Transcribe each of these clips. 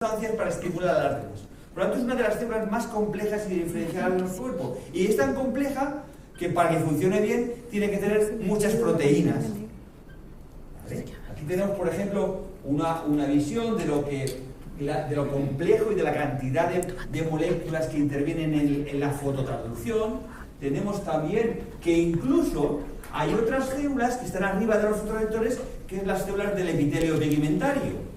sustancias para estimular a las demás. Por lo tanto, es una de las células más complejas y diferenciadas de nuestro cuerpo. Y es tan compleja que para que funcione bien tiene que tener muchas proteínas. ¿Vale? Aquí tenemos, por ejemplo, una visión de lo complejo y de la cantidad de moléculas que intervienen en la fototransducción. Tenemos también que incluso hay otras células que están arriba de los fotorreceptores, que es las células del epitelio pigmentario.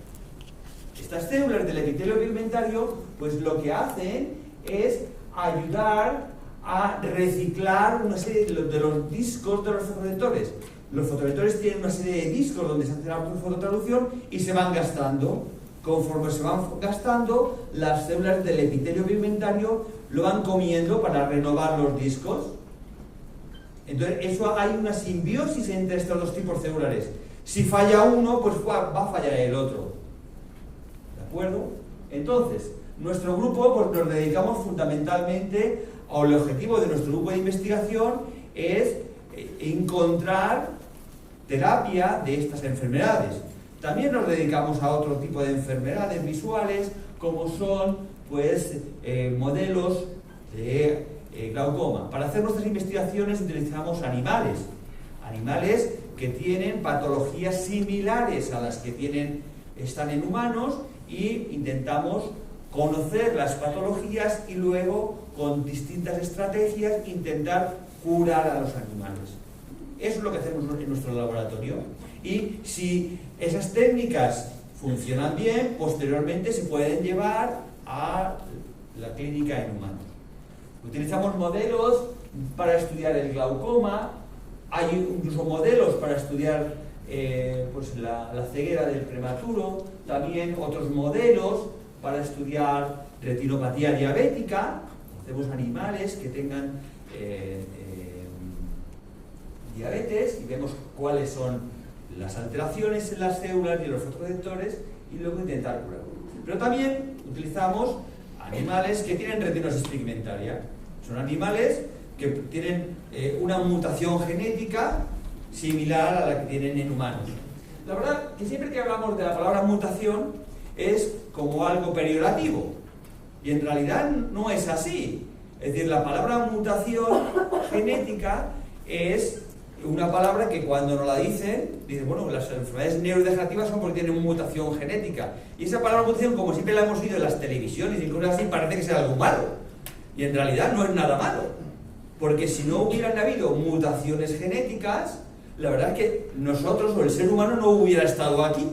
Estas células del epitelio pigmentario, pues lo que hacen es ayudar a reciclar una serie de los discos de los fotorreceptores. Los fotorreceptores tienen una serie de discos donde se hace la fototransducción y se van gastando. Conforme se van gastando, las células del epitelio pigmentario lo van comiendo para renovar los discos. Entonces, hay una simbiosis entre estos dos tipos celulares. Si falla uno, pues va a fallar el otro. ¿De acuerdo? Entonces, nuestro grupo, pues nos dedicamos fundamentalmente, o el objetivo de nuestro grupo de investigación es encontrar terapia de estas enfermedades. También nos dedicamos a otro tipo de enfermedades visuales, como son, pues, modelos de glaucoma. Para hacer nuestras investigaciones utilizamos animales que tienen patologías similares a las que están en humanos, y intentamos conocer las patologías y luego, con distintas estrategias, intentar curar a los animales. Eso es lo que hacemos en nuestro laboratorio. Y si esas técnicas funcionan bien, posteriormente se pueden llevar a la clínica en humanos. Utilizamos modelos para estudiar el glaucoma, hay incluso modelos para estudiar pues la ceguera del prematuro, también otros modelos para estudiar retinopatía diabética. Hacemos animales que tengan diabetes y vemos cuáles son las alteraciones en las células y en los fotorreceptores y luego intentar curarlo. Pero también utilizamos animales que tienen retinosis pigmentaria. Son animales que tienen una mutación genética similar a la que tienen en humanos. La verdad que siempre que hablamos de la palabra mutación es como algo peyorativo, y en realidad no es así. Es decir, la palabra mutación genética es una palabra que cuando nos la dicen, bueno, las enfermedades neurodegenerativas son porque tienen mutación genética. Y esa palabra mutación, como siempre la hemos oído en las televisiones y cosas así, parece que sea algo malo. Y en realidad no es nada malo. Porque si no hubieran habido mutaciones genéticas, la verdad es que nosotros o el ser humano no hubiera estado aquí.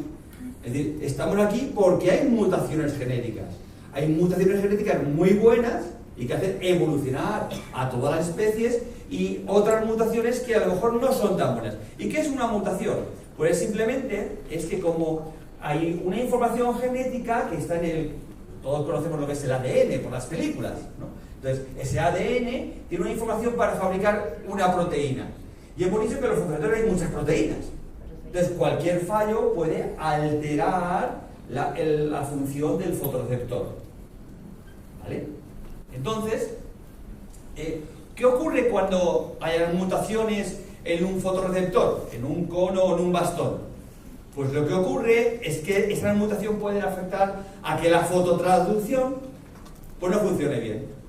Es decir, estamos aquí porque hay mutaciones genéticas. Hay mutaciones genéticas muy buenas y que hacen evolucionar a todas las especies, y otras mutaciones que a lo mejor no son tan buenas. ¿Y qué es una mutación? Pues simplemente es que como hay una información genética que está todos conocemos lo que es el ADN por las películas, ¿no? Entonces, ese ADN tiene una información para fabricar una proteína. Y hemos dicho que en los fotorreceptores hay muchas proteínas. Entonces, cualquier fallo puede alterar la función del fotorreceptor. ¿Vale? Entonces, ¿qué ocurre cuando hay mutaciones en un fotorreceptor, en un cono o en un bastón? Pues lo que ocurre es que esa mutación puede afectar a que la fototransducción pues no funcione bien.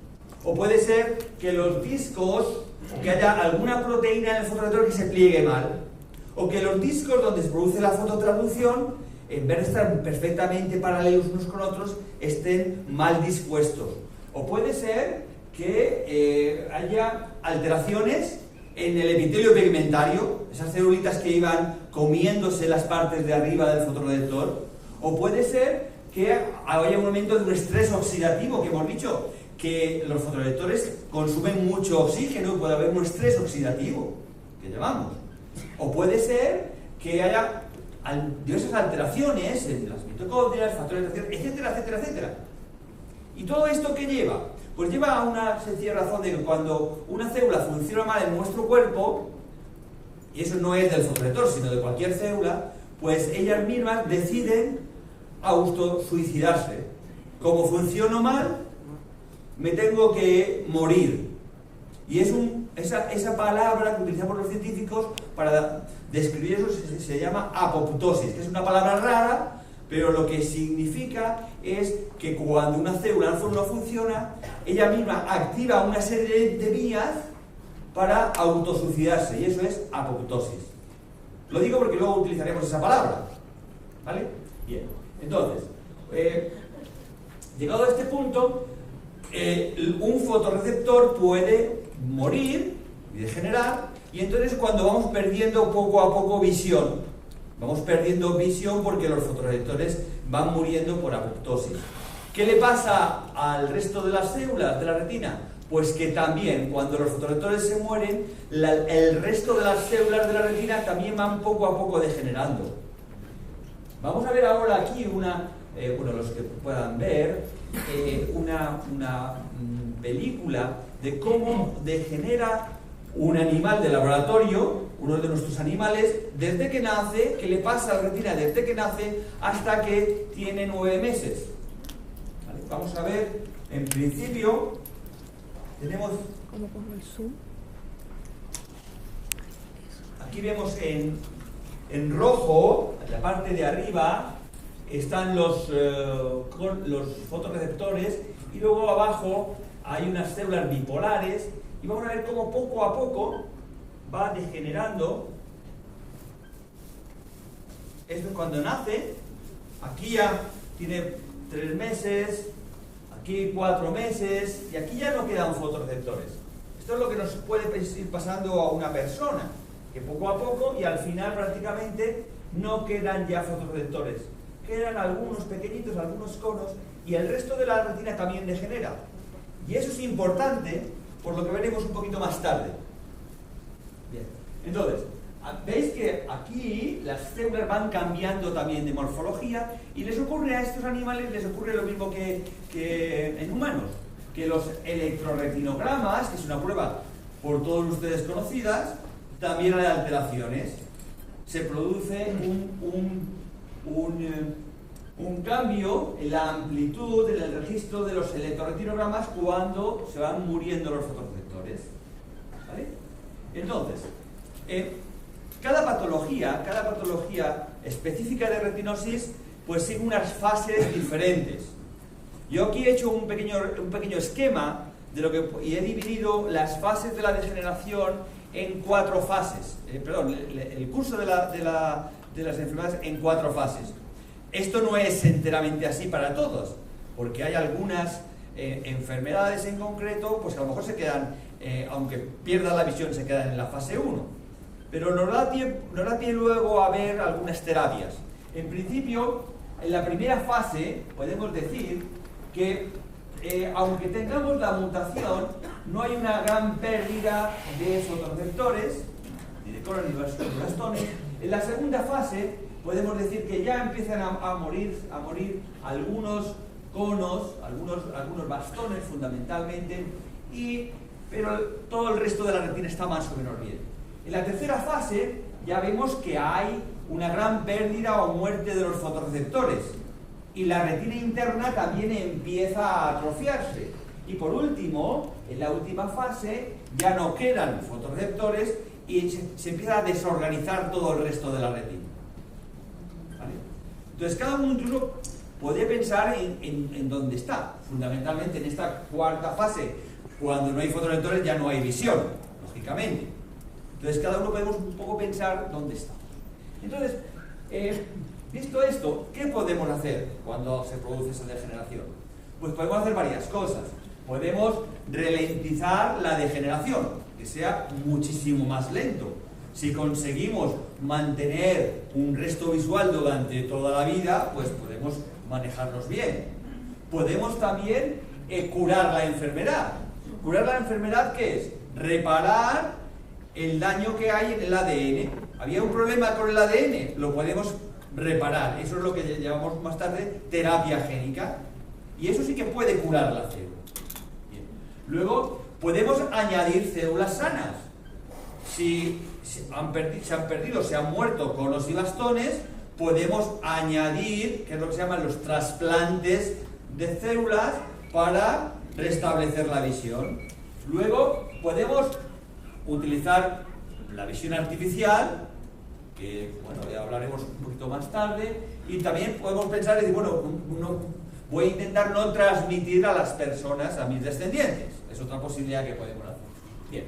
O puede ser que los discos, o que haya alguna proteína en el fotorreceptor que se pliegue mal, o que los discos donde se produce la fototransducción, en vez de estar perfectamente paralelos unos con otros, estén mal dispuestos. O puede ser que haya alteraciones en el epitelio pigmentario, esas celulitas que iban comiéndose las partes de arriba del fotorreceptor. O puede ser que haya un momento de un estrés oxidativo, que hemos dicho que los fotorreceptores consumen mucho oxígeno y puede haber un estrés oxidativo, que llamamos. O puede ser que haya diversas alteraciones en las mitocondrias, factores de activación, etcétera, etcétera, etcétera. ¿Y todo esto qué lleva? Pues lleva a una sencilla razón de que cuando una célula funciona mal en nuestro cuerpo, y eso no es del fotorreceptor, sino de cualquier célula, pues ellas mismas deciden autosuicidarse. Como funciono mal, me tengo que morir. Y es esa palabra que utilizamos los científicos para describir eso se llama apoptosis, que es una palabra rara, pero lo que significa es que cuando una célula no funciona, ella misma activa una serie de vías para autosuicidarse, y eso es apoptosis. Lo digo porque luego utilizaremos esa palabra, ¿vale? Bien, entonces, llegado a este punto, un fotorreceptor puede morir y degenerar, y entonces cuando vamos perdiendo poco a poco visión, vamos perdiendo visión porque los fotorreceptores van muriendo por apoptosis. ¿Qué le pasa al resto de las células de la retina? Pues que también, cuando los fotorreceptores se mueren, el resto de las células de la retina también van poco a poco degenerando. Vamos a ver ahora aquí bueno, los que puedan ver, una película de cómo degenera un animal de laboratorio, uno de nuestros animales, desde que nace, que le pasa a la retina desde que nace hasta que tiene 9 meses. ¿Vale? Vamos a ver, en principio, tenemos... ¿Cómo pongo el zoom? Aquí vemos en rojo, en la parte de arriba, están los fotorreceptores, y luego abajo hay unas células bipolares, y vamos a ver cómo poco a poco va degenerando. Esto es cuando nace, aquí ya tiene 3 meses, aquí 4 meses, y aquí ya no quedan fotorreceptores. Esto es lo que nos puede ir pasando a una persona, que poco a poco y al final prácticamente no quedan ya fotorreceptores. Quedan algunos pequeñitos, algunos conos, y el resto de la retina también degenera. Y eso es importante, por lo que veremos un poquito más tarde. Bien, entonces, veis que aquí las células van cambiando también de morfología, y les ocurre a estos animales, les ocurre lo mismo que en humanos, que los electroretinogramas, que es una prueba por todos ustedes conocidas, también hay alteraciones. Se produce un cambio en la amplitud, en el registro de los electroretinogramas cuando se van muriendo los fotorreceptores. ¿Vale? Entonces, cada patología específica de retinosis, pues sigue unas fases diferentes. Yo aquí he hecho un pequeño esquema de lo que, y he dividido las fases de la degeneración en 4 fases. El curso de las enfermedades en 4 fases. Esto no es enteramente así para todos, porque hay algunas enfermedades en concreto, pues que a lo mejor se quedan, aunque pierda la visión, se quedan en la fase 1. Pero nos da pie luego a ver algunas terapias. En principio, en la primera fase, podemos decir que, aunque tengamos la mutación, no hay una gran pérdida de fotorreceptores, ni de conos ni de bastones. En la segunda fase, podemos decir que ya empiezan a morir algunos conos, algunos bastones fundamentalmente, pero todo el resto de la retina está más o menos bien. En la tercera fase ya vemos que hay una gran pérdida o muerte de los fotorreceptores, y la retina interna también empieza a atrofiarse. Y por último, en la última fase ya no quedan fotorreceptores y se empieza a desorganizar todo el resto de la retina. ¿Vale? Entonces cada uno incluso podría pensar en dónde está. Fundamentalmente en esta cuarta fase, cuando no hay fotorreceptores ya no hay visión, lógicamente. Entonces cada uno podemos un poco pensar dónde está. Entonces, visto esto, ¿qué podemos hacer cuando se produce esa degeneración? Pues podemos hacer varias cosas. Podemos ralentizar la degeneración, que sea muchísimo más lento. Si conseguimos mantener un resto visual durante toda la vida, pues podemos manejarnos bien. Podemos también curar la enfermedad. ¿Curar la enfermedad qué es? Reparar el daño que hay en el ADN. Había un problema con el ADN, lo podemos reparar. Eso es lo que llamamos más tarde terapia génica. Y eso sí que puede curar la célula. Bien. Luego, podemos añadir células sanas. Si se han perdido, se han muerto conos y bastones, podemos añadir, que es lo que se llaman los trasplantes de células para restablecer la visión. Luego, podemos utilizar la visión artificial, que bueno, ya hablaremos un poquito más tarde, y también podemos pensar y decir, bueno, voy a intentar no transmitir a las personas, a mis descendientes. Es otra posibilidad que podemos hacer. Bien,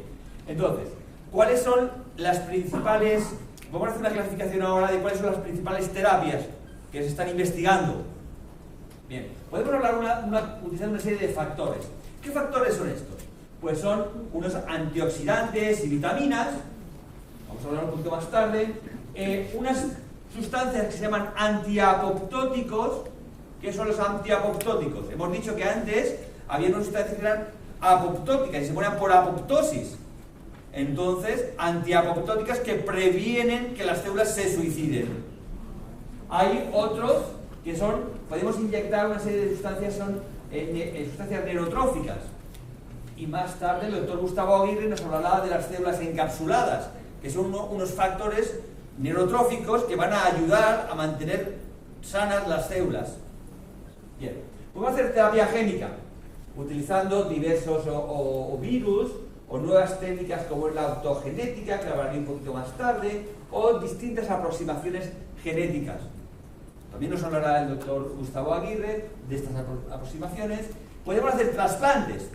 entonces, ¿cuáles son las principales? Vamos a hacer una clasificación ahora de cuáles son las principales terapias que se están investigando. Bien, podemos hablar utilizando una serie de factores. ¿Qué factores son estos? Pues son unos antioxidantes y vitaminas, vamos a hablar un poquito más tarde, unas sustancias que se llaman antiapoptóticos. ¿Qué son los antiapoptóticos? Hemos dicho que antes había unas sustancias que eran apoptóticas y se ponían por apoptosis. Entonces, antiapoptóticas que previenen que las células se suiciden. Hay otros que son, podemos inyectar una serie de sustancias, son sustancias neurotróficas. Y más tarde el doctor Gustavo Aguirre nos hablará de las células encapsuladas, que son unos factores neurotróficos que van a ayudar a mantener sanas las células. Bien, podemos hacer terapia génica, utilizando diversos o virus, o nuevas técnicas como es la autogenética, que hablaré un poquito más tarde, o distintas aproximaciones genéticas. También nos hablará el doctor Gustavo Aguirre de estas aproximaciones. Podemos hacer trasplantes,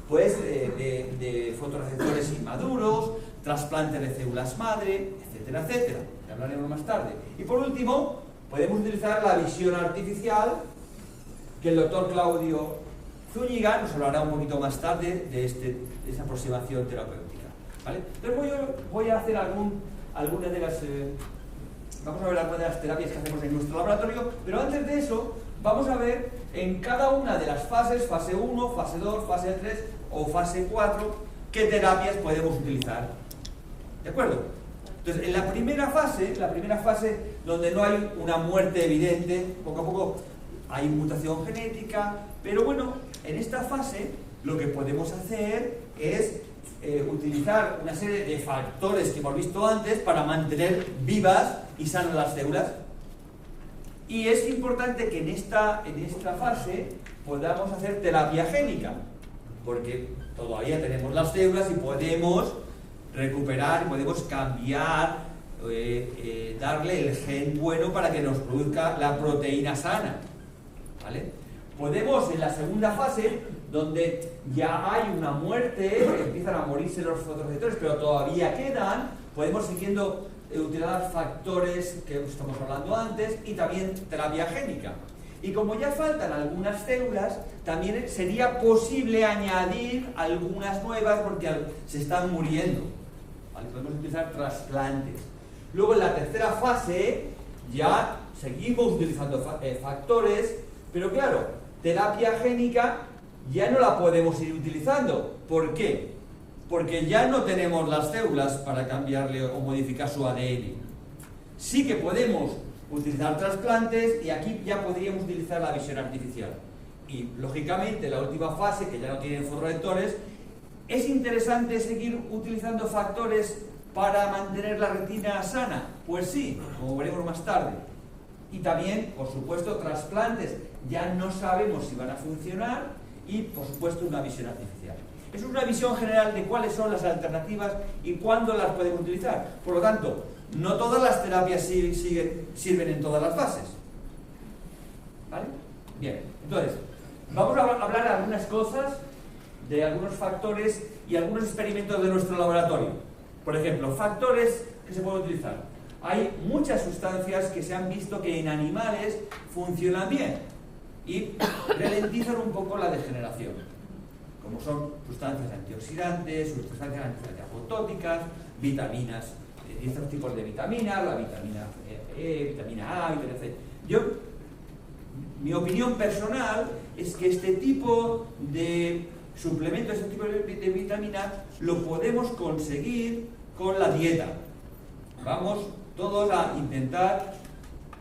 pues de fotorreceptores inmaduros, trasplantes de células madre, etcétera, etcétera. Que hablaremos más tarde. Y por último, podemos utilizar la visión artificial, que el doctor Claudio Zúñiga nos hablará un poquito más tarde de esa aproximación terapéutica. ¿Vale? Entonces voy a hacer algunas de las... vamos a ver algunas de las terapias que hacemos en nuestro laboratorio, pero antes de eso, vamos a ver en cada una de las fases, fase 1, fase 2, fase 3 o fase 4, qué terapias podemos utilizar. ¿De acuerdo? Entonces, en la primera fase donde no hay una muerte evidente, poco a poco hay mutación genética, pero bueno, en esta fase lo que podemos hacer es utilizar una serie de factores que hemos visto antes para mantener vivas y sanas las células. Y es importante que en esta fase podamos hacer terapia génica, porque todavía tenemos las células y podemos recuperar, y podemos cambiar, darle el gen bueno para que nos produzca la proteína sana. ¿Vale? Podemos en la segunda fase, donde ya hay una muerte, empiezan a morirse los fotorreceptores, pero todavía quedan, podemos siguiendo utilizar factores que estamos hablando antes y también terapia génica. Y como ya faltan algunas células, también sería posible añadir algunas nuevas porque se están muriendo. ¿Vale? Podemos utilizar trasplantes. Luego en la tercera fase ya seguimos utilizando factores, pero claro, terapia génica ya no la podemos ir utilizando. ¿Por qué? Porque ya no tenemos las células para cambiarle o modificar su ADN. Sí que podemos utilizar trasplantes y aquí ya podríamos utilizar la visión artificial. Y lógicamente la última fase, que ya no tienen fotorreceptores, ¿es interesante seguir utilizando factores para mantener la retina sana? Pues sí, como veremos más tarde. Y también, por supuesto, trasplantes. Ya no sabemos si van a funcionar y, por supuesto, una visión artificial. Es una visión general de cuáles son las alternativas y cuándo las podemos utilizar. Por lo tanto, no todas las terapias sirven en todas las fases. ¿Vale? Bien, entonces, vamos a hablar de algunas cosas, de algunos factores y algunos experimentos de nuestro laboratorio. Por ejemplo, factores que se pueden utilizar. Hay muchas sustancias que se han visto que en animales funcionan bien y ralentizan un poco la degeneración, como son sustancias antioxidantes, sustancias antiapoptóticas, vitaminas, distintos tipos de vitaminas, la vitamina E, vitamina A, vitamina C. Mi opinión personal es que este tipo de suplementos, este tipo de vitaminas, lo podemos conseguir con la dieta. Vamos todos a intentar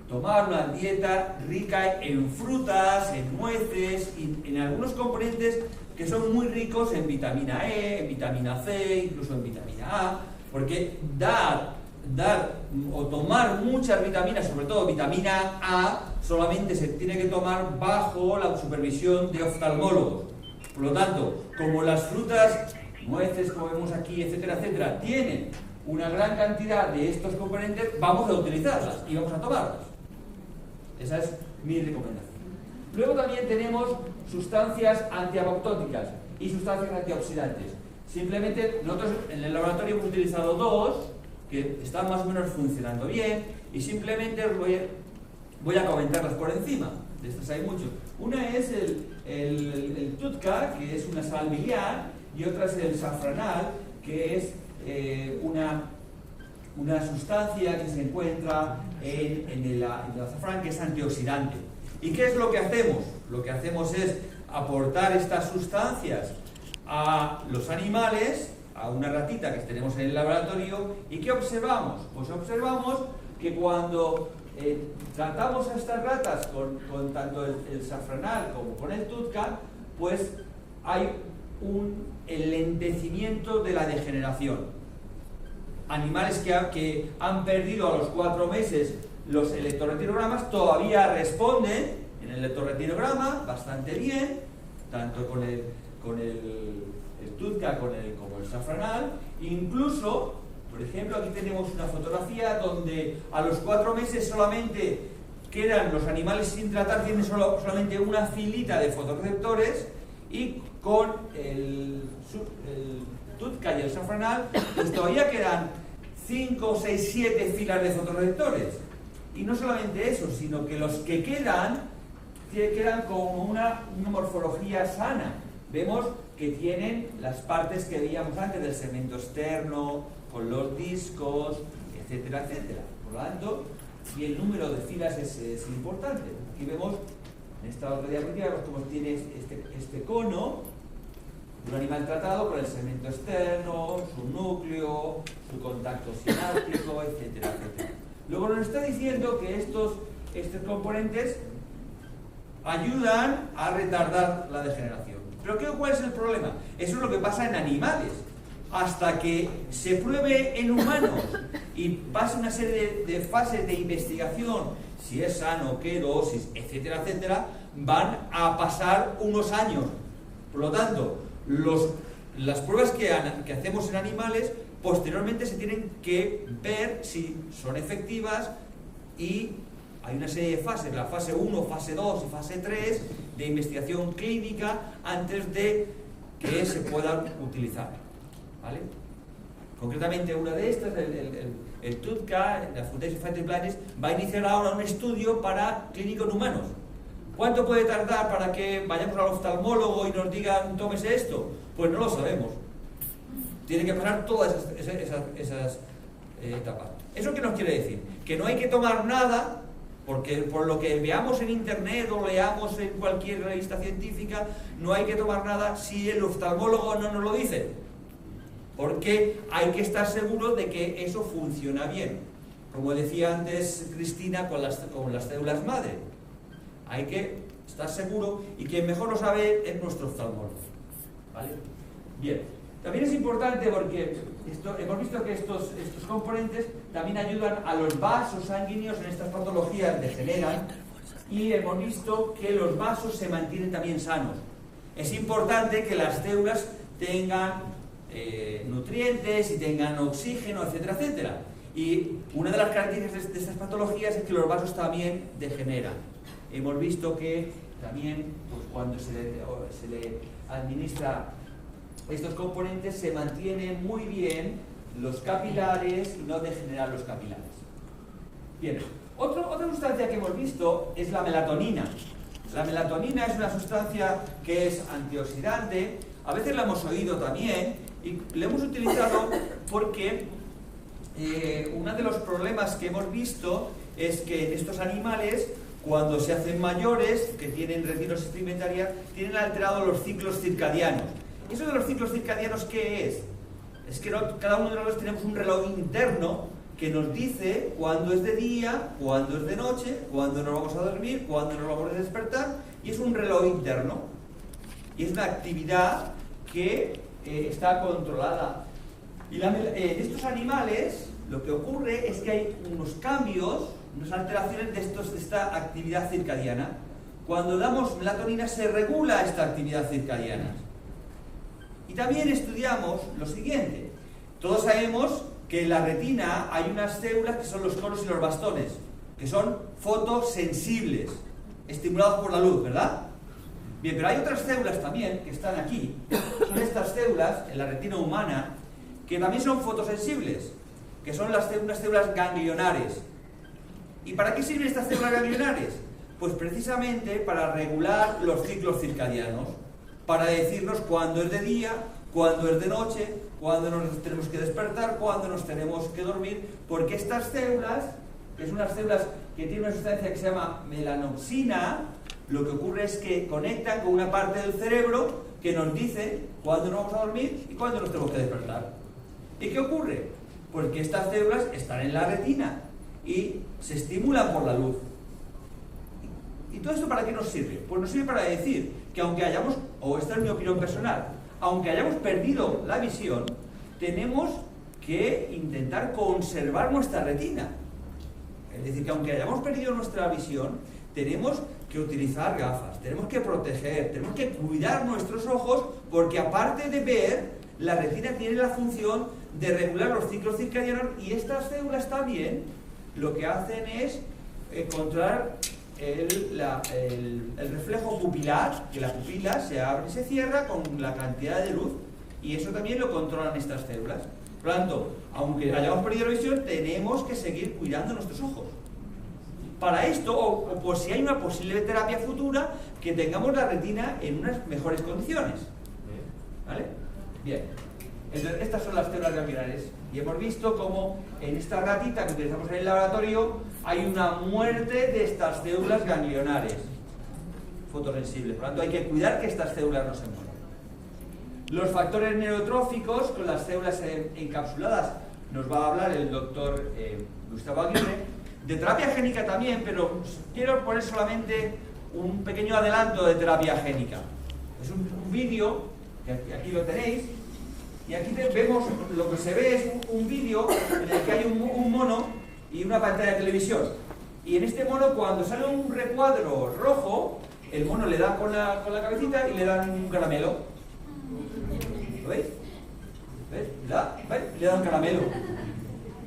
tomar una dieta rica en frutas, en nueces y en algunos componentes que son muy ricos en vitamina E, en vitamina C, incluso en vitamina A, porque dar o tomar muchas vitaminas, sobre todo vitamina A, solamente se tiene que tomar bajo la supervisión de oftalmólogos. Por lo tanto, como las frutas, nueces, como vemos aquí, etcétera, etcétera, tienen una gran cantidad de estos componentes, vamos a utilizarlas y vamos a tomarlas. Esa es mi recomendación. Luego también tenemos sustancias antiapoptóticas y sustancias antioxidantes. Simplemente nosotros en el laboratorio hemos utilizado dos que están más o menos funcionando bien y simplemente os voy a comentarlas por encima. De estas hay muchos. Una es el TUDCA, que es una sal biliar, y otra es el safranal, que es una sustancia que se encuentra en el azafrán, que es antioxidante. ¿Y qué es lo que hacemos? Lo que hacemos es aportar estas sustancias a los animales, a una ratita que tenemos en el laboratorio. ¿Y qué observamos? Pues observamos que cuando tratamos a estas ratas con tanto el safranal como con el TUDCA, pues hay un enlentecimiento de la degeneración. Animales que han perdido a los 4 meses los electroretinogramas todavía responden en el electroretinograma bastante bien, tanto con el TUDCA como el safranal. Incluso, por ejemplo, aquí tenemos una fotografía donde a los 4 meses solamente quedan los animales sin tratar, tienen solamente una filita de fotorreceptores, y con el TUDCA y el safranal pues todavía quedan 5, 6, 7 filas de fotorreceptores. Y no solamente eso, sino que los que quedan como una morfología sana. Vemos que tienen las partes que veíamos antes del segmento externo, con los discos, etcétera, etcétera. Por lo tanto, y el número de filas es importante. Aquí vemos, en esta otra diapositiva, vemos cómo tiene este cono de un animal tratado con el segmento externo, su núcleo, su contacto sináptico, etcétera, etcétera. Luego nos está diciendo que estos componentes ayudan a retardar la degeneración. ¿Pero cuál es el problema? Eso es lo que pasa en animales. Hasta que se pruebe en humanos y pase una serie de fases de investigación, si es sano, qué dosis, etcétera, etcétera, van a pasar unos años. Por lo tanto, las pruebas que hacemos en animales posteriormente se tienen que ver si son efectivas, y hay una serie de fases, la fase 1, fase 2 y fase 3 de investigación clínica antes de que se puedan utilizar. ¿Vale? Concretamente, una de estas, el TUDCA, la Foundation Fighting Blindness, va a iniciar ahora un estudio para clínico en humanos. ¿Cuánto puede tardar para que vayamos al oftalmólogo y nos digan tómese esto? Pues no lo sabemos. Tiene que pasar todas esas etapas. ¿Eso qué nos quiere decir? Que no hay que tomar nada, porque por lo que veamos en internet o leamos en cualquier revista científica, no hay que tomar nada si el oftalmólogo no nos lo dice. Porque hay que estar seguro de que eso funciona bien. Como decía antes Cristina con las células madre. Hay que estar seguro, y quien mejor lo sabe es nuestro oftalmólogo. ¿Vale? Bien. También es importante porque hemos visto que estos componentes también ayudan a los vasos sanguíneos en estas patologías, degeneran, y hemos visto que los vasos se mantienen también sanos. Es importante que las células tengan nutrientes y tengan oxígeno, etcétera, etcétera. Y una de las características de estas patologías es que los vasos también degeneran. Hemos visto que también pues, cuando se le administra estos componentes se mantienen muy bien los capilares y no degeneran los capilares. Bien, otra sustancia que hemos visto es la melatonina. La melatonina es una sustancia que es antioxidante, a veces la hemos oído también, y la hemos utilizado porque uno de los problemas que hemos visto es que en estos animales, cuando se hacen mayores, que tienen retinosis pigmentaria, tienen alterados los ciclos circadianos. ¿Eso de los ciclos circadianos qué es? Es que cada uno de nosotros tenemos un reloj interno que nos dice cuándo es de día, cuándo es de noche, cuándo nos vamos a dormir, cuándo nos vamos a despertar, y es un reloj interno. Y es una actividad que está controlada. Y en estos animales lo que ocurre es que hay unos cambios, unas alteraciones de esta actividad circadiana. Cuando damos melatonina se regula esta actividad circadiana. Y también estudiamos lo siguiente. Todos sabemos que en la retina hay unas células que son los conos y los bastones, que son fotosensibles, estimulados por la luz, ¿verdad? Bien, pero hay otras células también que están aquí, son estas células en la retina humana, que también son fotosensibles, que son unas células ganglionares. ¿Y para qué sirven estas células ganglionares? Pues precisamente para regular los ciclos circadianos, para decirnos cuándo es de día, cuándo es de noche, cuándo nos tenemos que despertar, cuándo nos tenemos que dormir, porque estas células, que son unas células que tienen una sustancia que se llama melanopsina, lo que ocurre es que conectan con una parte del cerebro que nos dice cuándo nos vamos a dormir y cuándo nos tenemos que despertar. ¿Y qué ocurre? Pues que estas células están en la retina y se estimulan por la luz. ¿Y todo esto para qué nos sirve? Pues nos sirve para decir que aunque hayamos, o esta es mi opinión personal, aunque hayamos perdido la visión, tenemos que intentar conservar nuestra retina. Es decir, que aunque hayamos perdido nuestra visión, tenemos que utilizar gafas, tenemos que proteger, tenemos que cuidar nuestros ojos, porque aparte de ver, la retina tiene la función de regular los ciclos circadianos, y estas células también lo que hacen es controlar el reflejo pupilar, que la pupila se abre y se cierra con la cantidad de luz, y eso también lo controlan estas células. Por lo tanto, aunque hayamos perdido la visión, tenemos que seguir cuidando nuestros ojos. Para esto, o por si hay una posible terapia futura, que tengamos la retina en unas mejores condiciones. ¿Vale? Bien. Entonces, estas son las células ganglionares. Y hemos visto cómo en esta ratita que utilizamos en el laboratorio hay una muerte de estas células ganglionares fotosensibles. Por lo tanto, hay que cuidar que estas células no se mueran. Los factores neurotróficos con las células encapsuladas nos va a hablar el doctor Gustavo Aguirre. De terapia génica también, pero quiero poner solamente un pequeño adelanto de terapia génica. Es un vídeo, que aquí lo tenéis, y aquí vemos, lo que se ve es un vídeo en el que hay un mono y una pantalla de televisión. Y en este mono, cuando sale un recuadro rojo, el mono le da con la cabecita y le dan un caramelo. ¿Lo veis? ¿Ves? Le da un caramelo.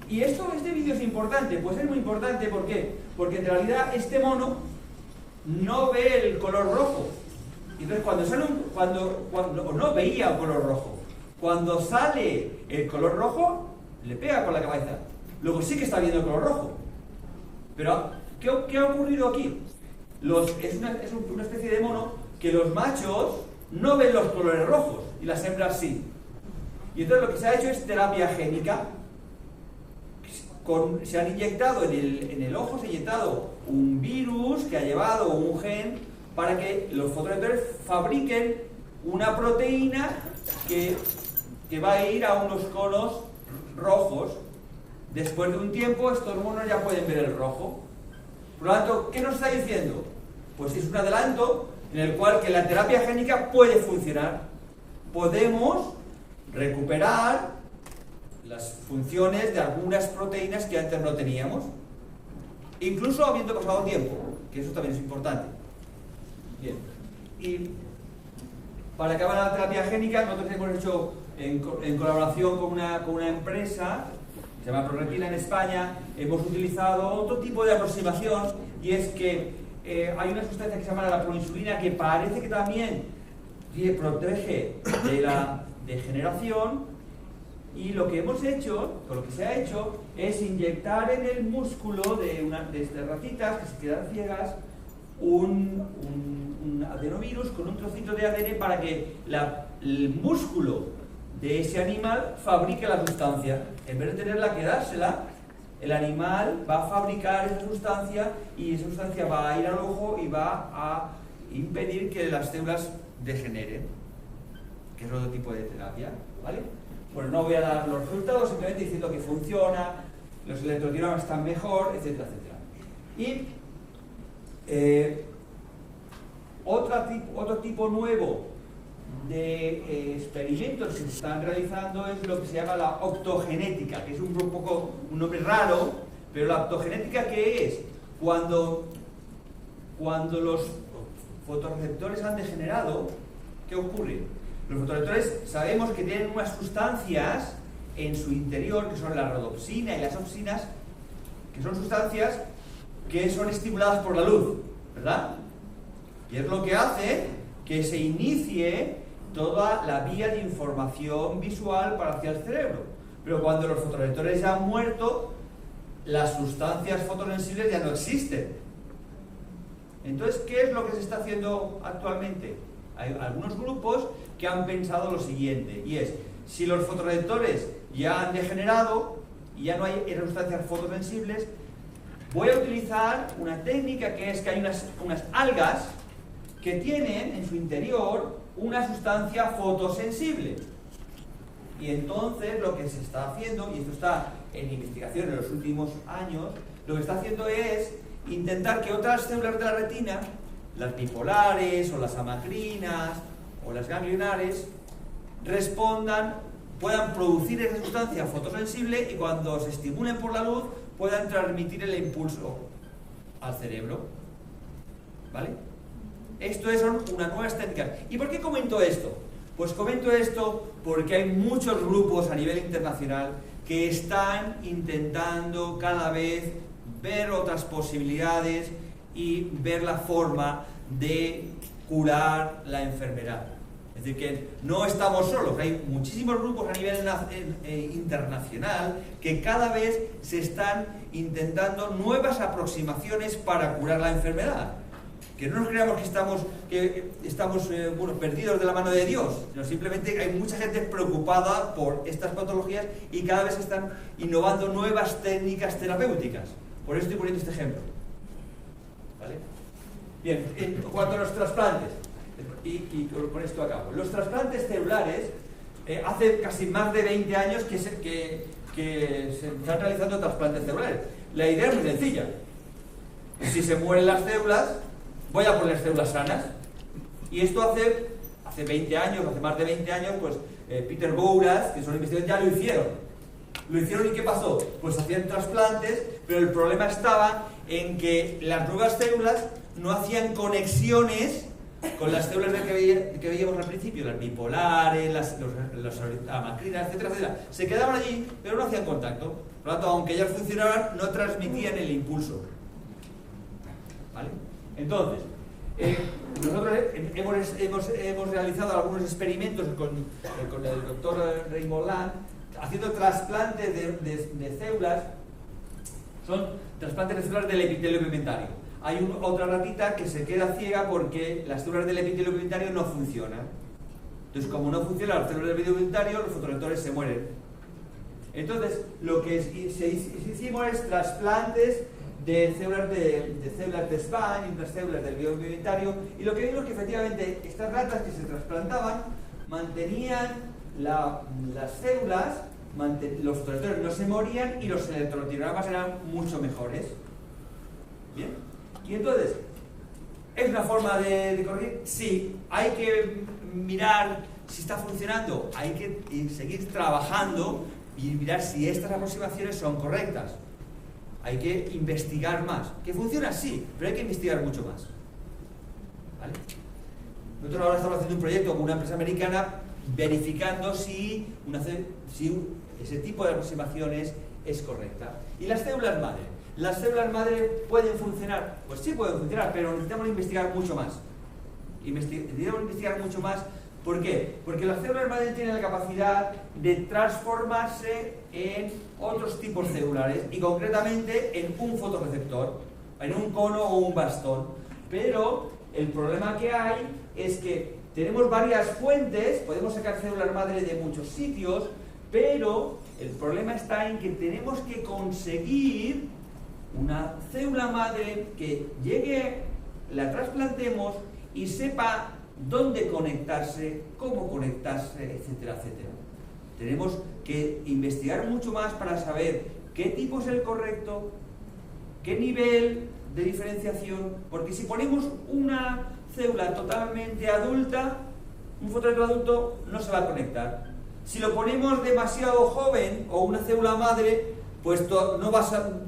Y este vídeo es importante, pues es muy importante, ¿por qué? Porque en realidad este mono no ve el color rojo. Entonces cuando sale o no veía el color rojo. Cuando sale el color rojo, le pega con la cabeza. Luego sí que está viendo el color rojo. Pero, ¿qué ha ocurrido aquí? Es una especie de mono que los machos no ven los colores rojos y las hembras sí. Y entonces lo que se ha hecho es terapia génica. Se han inyectado en el ojo, se ha inyectado un virus que ha llevado un gen para que los fotoreceptores fabriquen una proteína que va a ir a unos conos rojos. Después de un tiempo estos monos ya pueden ver el rojo. Por lo tanto, ¿qué nos está diciendo? Pues es un adelanto en el cual que la terapia génica puede funcionar. Podemos recuperar las funciones de algunas proteínas que antes no teníamos, incluso habiendo pasado tiempo, que eso también es importante. Bien, y para acabar la terapia génica, nosotros hemos hecho en colaboración con una empresa que se llama ProRetina en España, hemos utilizado otro tipo de aproximación, y es que hay una sustancia que se llama la proinsulina, que parece que también protege de la degeneración. Y lo que hemos hecho, o lo que se ha hecho, es inyectar en el músculo de estas ratitas que se quedan ciegas un adenovirus con un trocito de ADN para que el músculo de ese animal fabrique la sustancia. En vez de tenerla que dársela, el animal va a fabricar esa sustancia, y esa sustancia va a ir al ojo y va a impedir que las células degeneren, que es otro tipo de terapia, ¿vale? Bueno, no voy a dar los resultados, simplemente diciendo que funciona, los electrocitomas están mejor, etcétera, etcétera. Y otro tipo nuevo de experimentos que se están realizando es lo que se llama la optogenética, que es un nombre raro, pero la optogenética, ¿qué es? Cuando los fotorreceptores han degenerado, ¿qué ocurre? Los fotorreceptores sabemos que tienen unas sustancias en su interior, que son la rodopsina y las opsinas, que son sustancias que son estimuladas por la luz, ¿verdad? Y es lo que hace que se inicie toda la vía de información visual para hacia el cerebro. Pero cuando los fotorreceptores ya han muerto, las sustancias fotosensibles ya no existen. Entonces, ¿qué es lo que se está haciendo actualmente? Hay algunos grupos que han pensado lo siguiente, y es, si los fotorreceptores ya han degenerado y ya no hay esas sustancias fotosensibles, voy a utilizar una técnica que es que hay unas algas que tienen en su interior una sustancia fotosensible. Y entonces lo que se está haciendo, y esto está en investigación en los últimos años, lo que está haciendo es intentar que otras células de la retina, las bipolares o las amacrinas o las ganglionares, respondan, puedan producir esa sustancia fotosensible y cuando se estimulen por la luz puedan transmitir el impulso al cerebro. ¿Vale? Esto son unas nuevas técnicas. ¿Y por qué comento esto? Pues comento esto porque hay muchos grupos a nivel internacional que están intentando cada vez ver otras posibilidades y ver la forma de curar la enfermedad. Es decir, que no estamos solos, hay muchísimos grupos a nivel internacional que cada vez se están intentando nuevas aproximaciones para curar la enfermedad. Que no nos creamos que estamos perdidos de la mano de Dios, sino simplemente hay mucha gente preocupada por estas patologías y cada vez se están innovando nuevas técnicas terapéuticas. Por eso estoy poniendo este ejemplo. ¿Vale? Bien, en cuanto a los trasplantes, y con esto acabo. Los trasplantes celulares, hace casi más de 20 años que se están realizando trasplantes celulares. La idea es muy sencilla. Si se mueren las células, voy a poner células sanas. Y esto hace 20 años, hace más de 20 años, pues Peter Gouras, que son investigadores, ya lo hicieron. Lo hicieron y ¿qué pasó? Pues hacían trasplantes, pero el problema estaba en que las nuevas células no hacían conexiones con las células que veíamos al principio, las bipolares, las amacrinas, etcétera, etcétera. Se quedaban allí, pero no hacían contacto. Por lo tanto, aunque ellas funcionaban, no transmitían el impulso. ¿Vale? Entonces, nosotros hemos realizado algunos experimentos con el doctor Raymond Land, haciendo trasplantes de células, son trasplantes de células del epitelio pigmentario. Hay otra ratita que se queda ciega porque las células del epitelio pigmentario no funcionan. Entonces, como no funcionan las células del epitelio pigmentario, los fotorreceptores se mueren. Entonces, lo que hicimos es trasplantes de células de Schwann y otras células del epitelio pigmentario, y lo que vimos es que efectivamente estas ratas que se trasplantaban mantenían las células, los fotorreceptores no se morían y los electrocardiogramas eran mucho mejores. ¿Bien? Y entonces, ¿es una forma de corregir? Sí, hay que mirar si está funcionando, hay que seguir trabajando y mirar si estas aproximaciones son correctas. Hay que investigar más. ¿Que funciona? Sí, pero hay que investigar mucho más. ¿Vale? Nosotros ahora estamos haciendo un proyecto con una empresa americana verificando si ese tipo de aproximaciones es correcta. ¿Y las células madre? ¿Las células madre pueden funcionar? Pues sí pueden funcionar, pero necesitamos investigar mucho más. Necesitamos investigar mucho más. ¿Por qué? Porque las células madre tienen la capacidad de transformarse en otros tipos celulares y concretamente en un fotorreceptor, en un cono o un bastón. Pero el problema que hay es que tenemos varias fuentes, podemos sacar células madre de muchos sitios, pero el problema está en que tenemos que conseguir una célula madre que llegue, la trasplantemos y sepa dónde conectarse, cómo conectarse, etcétera, etcétera. Tenemos que investigar mucho más para saber qué tipo es el correcto, qué nivel de diferenciación, porque si ponemos una célula totalmente adulta, un fotorreceptor adulto no se va a conectar. Si lo ponemos demasiado joven o una célula madre, pues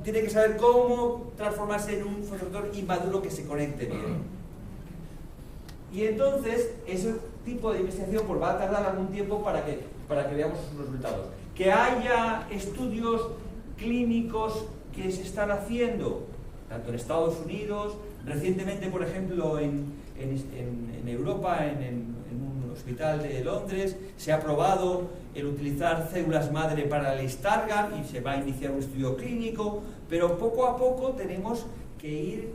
tiene que saber cómo transformarse en un fotorreceptor inmaduro que se conecte bien. Y entonces ese tipo de investigación pues va a tardar algún tiempo para que veamos sus resultados. que haya estudios clínicos que se están haciendo, tanto en Estados Unidos, recientemente, por ejemplo, en Europa, en un hospital de Londres, se ha probado el utilizar células madre para el Stargardt y se va a iniciar un estudio clínico, pero poco a poco tenemos que ir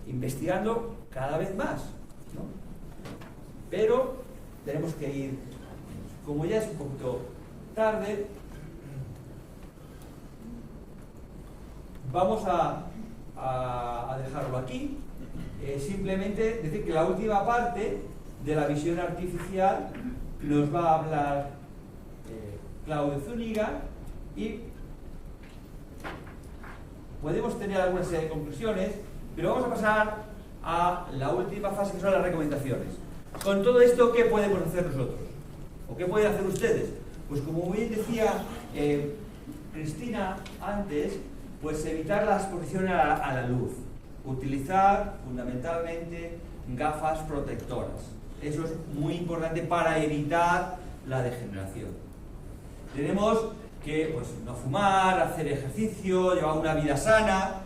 investigando cada vez más, ¿no? Pero tenemos que ir, como ya es un poquito tarde, vamos a dejarlo aquí. Simplemente decir que la última parte de la visión artificial nos va a hablar Claudio Zúñiga y podemos tener alguna serie de conclusiones, pero vamos a pasar a la última fase, que son las recomendaciones. Con todo esto, ¿qué podemos hacer nosotros? ¿O qué pueden hacer ustedes? Pues como bien decía Cristina antes, pues evitar la exposición a la luz. Utilizar fundamentalmente gafas protectoras. Eso es muy importante para evitar la degeneración. Tenemos que pues, no fumar, hacer ejercicio, llevar una vida sana,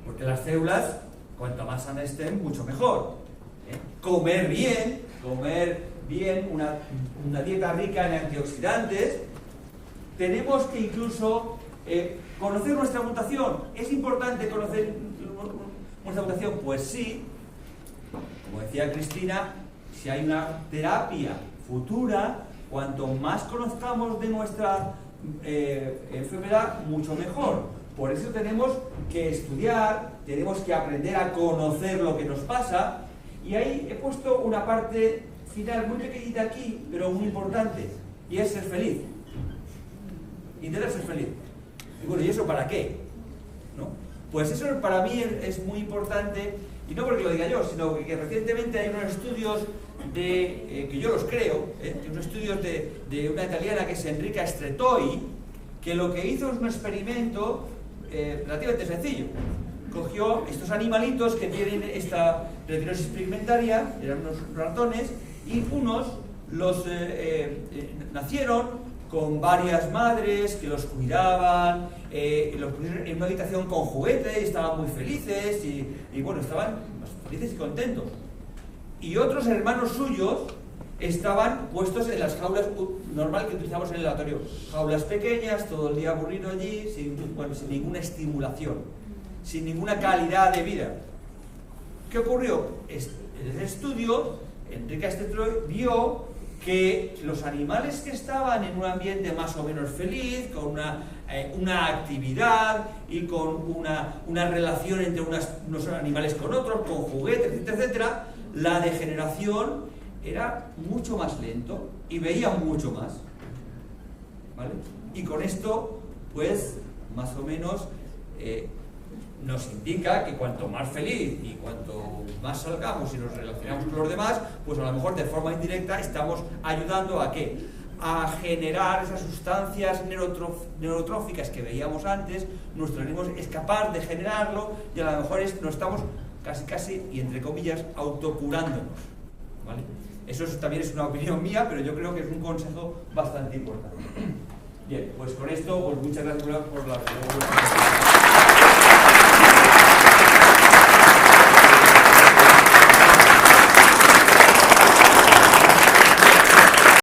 porque las células, cuanto más sanas estén, mucho mejor. Comer bien, una dieta rica en antioxidantes. Tenemos que incluso conocer nuestra mutación. ¿Es importante conocer nuestra mutación? Pues sí. Como decía Cristina, si hay una terapia futura, cuanto más conozcamos de nuestra enfermedad, mucho mejor. Por eso tenemos que estudiar, tenemos que aprender a conocer lo que nos pasa. Y ahí he puesto una parte final muy pequeñita aquí, pero muy importante, y es ser feliz. Intentar ser feliz. Y bueno, ¿y eso para qué? ¿No? Pues eso para mí es muy importante, y no porque lo diga yo, sino que recientemente hay unos estudios que yo los creo, unos estudios de una italiana que es Enrica Stretoi, que lo que hizo es un experimento relativamente sencillo. Cogió estos animalitos que tienen esta retinosis pigmentaria, eran unos ratones, y unos los nacieron con varias madres que los cuidaban, los pusieron en una habitación con juguetes y estaban muy felices y bueno, estaban felices y contentos. Y otros hermanos suyos estaban puestos en las jaulas normal que utilizamos en el laboratorio, jaulas pequeñas, todo el día aburrido allí, sin ninguna estimulación, sin ninguna calidad de vida. ¿Qué ocurrió? En el estudio, Enrique Stretoi vio que los animales que estaban en un ambiente más o menos feliz, con una actividad y con una relación entre unos animales con otros, con juguetes, etcétera, etcétera, la degeneración era mucho más lento y veían mucho más. ¿Vale? Y con esto, pues, más o menos nos indica que cuanto más feliz y cuanto más salgamos y nos relacionamos con los demás, pues a lo mejor de forma indirecta estamos ayudando a ¿qué? A generar esas sustancias neurotróficas que veíamos antes. Nuestro organismo es capaz de generarlo y a lo mejor nos estamos casi, y entre comillas, autocurándonos. ¿Vale? Eso también es una opinión mía, pero yo creo que es un consejo bastante importante. Bien, pues con esto, pues muchas gracias por la pregunta.